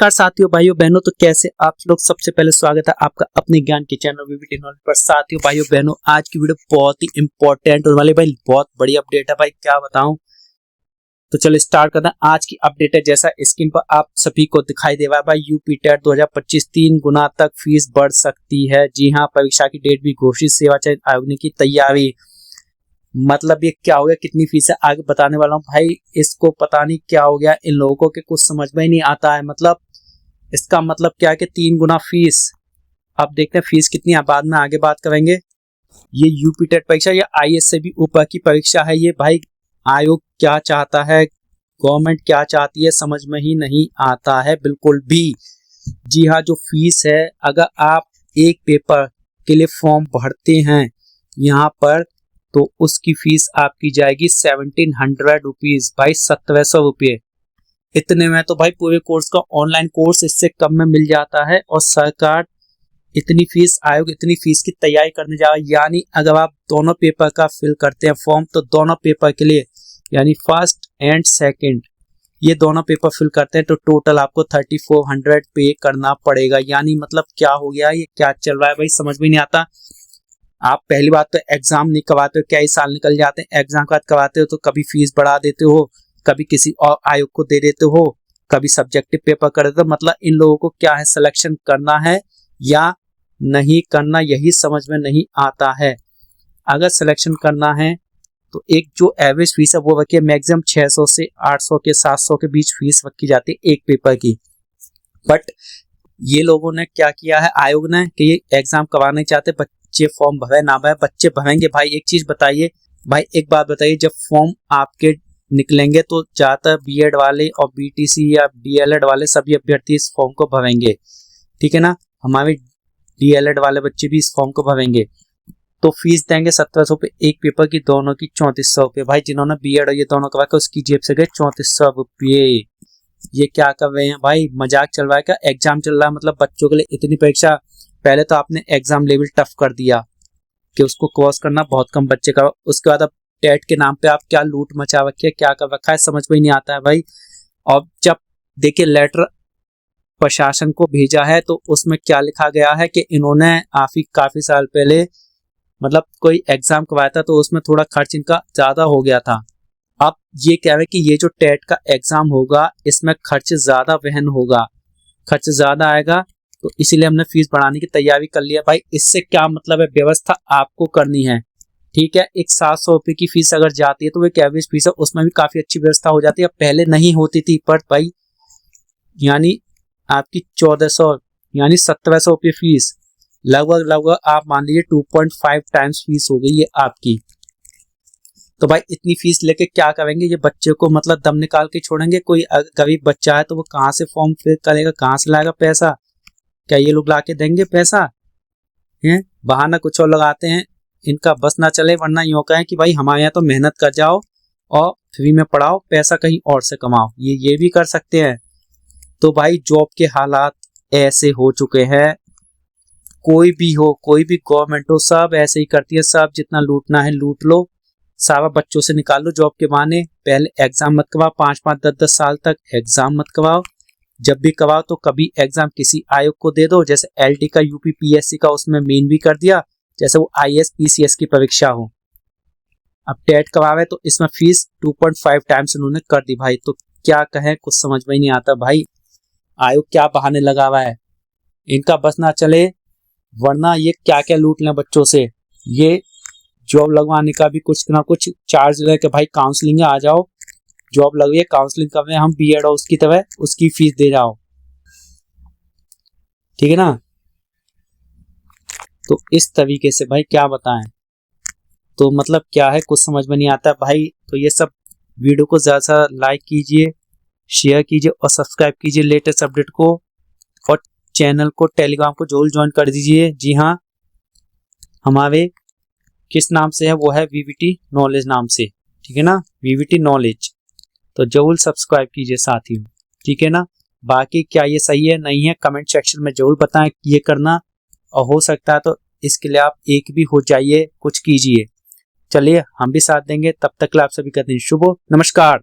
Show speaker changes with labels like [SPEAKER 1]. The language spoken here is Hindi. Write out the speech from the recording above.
[SPEAKER 1] नमस्कार साथियों, भाइयों बहनों, तो कैसे आप लोग। सबसे पहले स्वागत है आपका अपने ज्ञान के चैनल वीवीटी नॉलेज पर। साथियों, भाइयों बहनों, आज की वीडियो बहुत ही इंपॉर्टेंट होने वाली भाई, बहुत बड़ी अपडेट है भाई, क्या बताऊं। तो चलो स्टार्ट करते हैं। आज की अपडेट है, जैसा स्क्रीन पर आप सभी को दिखाई दे रहा है भाई, यूपी टेट 2025 3 गुना तक फीस बढ़ सकती है। जी हाँ, परीक्षा की डेट भी घोषित, सेवा चयन आयोग ने की तैयारी। मतलब ये क्या हो गया, कितनी फीस है आगे बताने वाला हूँ भाई। इसको पता नहीं क्या हो गया, इन लोगों के कुछ समझ में ही नहीं आता है। मतलब इसका मतलब क्या है कि 3 गुना फीस। अब देखते हैं फीस कितनी है, बाद में आगे बात करेंगे। ये यूपी टेट परीक्षा या आईएएस से भी ऊपर की परीक्षा है ये भाई। आयोग क्या चाहता है, गवर्नमेंट क्या चाहती है, समझ में ही नहीं आता है बिल्कुल भी। जी हाँ, जो फीस है, अगर आप एक पेपर के लिए फॉर्म भरते हैं यहाँ पर, तो उसकी फीस आपकी जाएगी 1700 रुपीज भाई, 1700 रुपये। इतने में तो भाई पूरे कोर्स का ऑनलाइन कोर्स इससे कम में मिल जाता है। और सरकार इतनी फीस, आयोग इतनी फीस की तैयारी करने जा रहा है। यानी अगर आप दोनों पेपर का फिल करते हैं फॉर्म, तो दोनों पेपर के लिए, यानी फर्स्ट एंड सेकंड, ये दोनों पेपर फिल करते हैं तो टोटल आपको 3400 पे करना पड़ेगा। यानी मतलब क्या हो गया, ये क्या चल रहा है भाई, समझ में नहीं आता। आप पहली बात तो एग्जाम नहीं करवाते हो, कई साल निकल जाते हैं, एग्जाम के बाद करवाते हो तो कभी फीस बढ़ा देते हो, कभी किसी और आयोग को दे देते हो, कभी सब्जेक्टिव पेपर कर देते हो। मतलब इन लोगों को क्या है, सिलेक्शन करना है या नहीं करना, यही समझ में नहीं आता है। अगर सिलेक्शन करना है तो एक जो एवरेज फीस है वो रखिए, मैक्सिमम 600 से 800 के 700 के बीच फीस रखी जाती है एक पेपर की। बट ये लोगों ने क्या किया है, आयोग ने, कि ये एग्जाम करवाना चाहते, बच्चे फॉर्म भरे ना भरे, बच्चे भरेंगे भाई। एक चीज बताइए भाई, एक बात बताइए, जब फॉर्म आपके निकलेंगे तो ज्यादातर बीएड वाले और बीटीसी या डीएलएड वाले सभी अभ्यर्थी इस फॉर्म को भरेंगे, ठीक है ना। हमारे डीएलएड वाले बच्चे भी इस फॉर्म को भरेंगे, तो फीस देंगे 1700 रुपये एक पेपर की, दोनों की 3400 रुपये भाई। जिन्होंने बीएड और ये दोनों करवा के, उसकी जेब से गए 3400 रुपये। ये क्या कर रहे हैं भाई, मजाक चल रहा है क्या। एग्जाम चल रहा है, मतलब बच्चों के लिए इतनी परीक्षा। पहले तो आपने एग्जाम लेवल टफ कर दिया कि उसको क्रॉस करना बहुत कम बच्चे का, उसके बाद अब टेट के नाम पे आप क्या लूट मचा रखी है, क्या कर रखा है, समझ में ही नहीं आता है भाई। और जब देखिए लेटर प्रशासन को भेजा है तो उसमें क्या लिखा गया है कि इन्होंने काफी साल पहले मतलब कोई एग्जाम करवाया था, तो उसमें थोड़ा खर्च इनका ज्यादा हो गया था। अब ये कह रहे हैं कि ये जो टेट का एग्जाम होगा इसमें खर्च ज्यादा वहन होगा, खर्च ज्यादा आएगा, तो इसीलिए हमने फीस बढ़ाने की तैयारी कर लिया भाई। इससे क्या मतलब है, व्यवस्था आपको करनी है, ठीक है। एक 700 रुपये की फीस अगर जाती है तो वो एक एवरेज फीस है, उसमें भी काफी अच्छी व्यवस्था हो जाती है। पहले नहीं होती थी, पर भाई यानी आपकी 1400 यानी 1700 रुपये फीस, लगभग आप मान लीजिए 2.5 टाइम्स फीस हो गई है आपकी। तो भाई इतनी फीस लेके क्या करेंगे, ये बच्चे को मतलब दम निकाल के छोड़ेंगे। कोई गरीब बच्चा है तो वो कहाँ से फॉर्म फिल करेगा, कहाँ से लाएगा पैसा, क्या ये लोग ला के देंगे पैसा है। बहाना कुछ और लगाते हैं, इनका बस ना चले, वरना यूं कहें कि भाई हमारे यहाँ तो मेहनत कर जाओ और फ्री में पढ़ाओ, पैसा कहीं और से कमाओ, ये भी कर सकते हैं। तो भाई जॉब के हालात ऐसे हो चुके हैं, कोई भी हो, कोई भी गवर्नमेंट हो, सब ऐसे ही करती है। सब जितना लूटना है लूट लो, सारा बच्चों से निकाल लो जॉब के बहाने। पहले एग्जाम मत करवाओ, 5-5 10-10 साल तक एग्जाम मत करवाओ। जब भी करवाओ तो कभी एग्जाम किसी आयोग को दे दो, जैसे एलडी का, यूपी पीएससी का, उसमें मेन भी कर दिया, जैसे वो आईएएस पीसीएस की परीक्षा हो। अब टेट करवावे तो इसमें फीस 2.5 टाइम्स उन्होंने कर दी भाई। तो क्या कहें, कुछ समझ में नहीं आता भाई, आयोग क्या बहाने लगा हुआ है, इनका बस ना चले, वरना ये क्या क्या लूट लें बच्चों से। ये जॉब लगवाने का भी कुछ ना कुछ चार्ज लेके भाई, काउंसलिंग आ जाओ, जॉब लग रही है, काउंसलिंग कर रहे हैं हम बीएड और उसकी तरह, उसकी फीस दे जाओ, ठीक है ना। तो इस तरीके से भाई क्या बताएं, तो मतलब क्या है, कुछ समझ में नहीं आता भाई। तो ये सब वीडियो को ज्यादा से ज्यादा लाइक कीजिए, शेयर कीजिए और सब्सक्राइब कीजिए लेटेस्ट अपडेट को, और चैनल को, टेलीग्राम को जरूर ज्वाइन कर दीजिए। जी हाँ, हमारे किस नाम से है, वो है वीवीटी नॉलेज नाम से, ठीक है ना, वीवीटी नॉलेज। तो जरूर सब्सक्राइब कीजिए साथियों, ठीक है ना। बाकी क्या ये सही है नहीं है, कमेंट सेक्शन में जरूर बताएं ये करना, और हो सकता है तो इसके लिए आप एक भी हो जाइए, कुछ कीजिए। चलिए हम भी साथ देंगे, तब तक आप सभी का दिन शुभ हो। नमस्कार।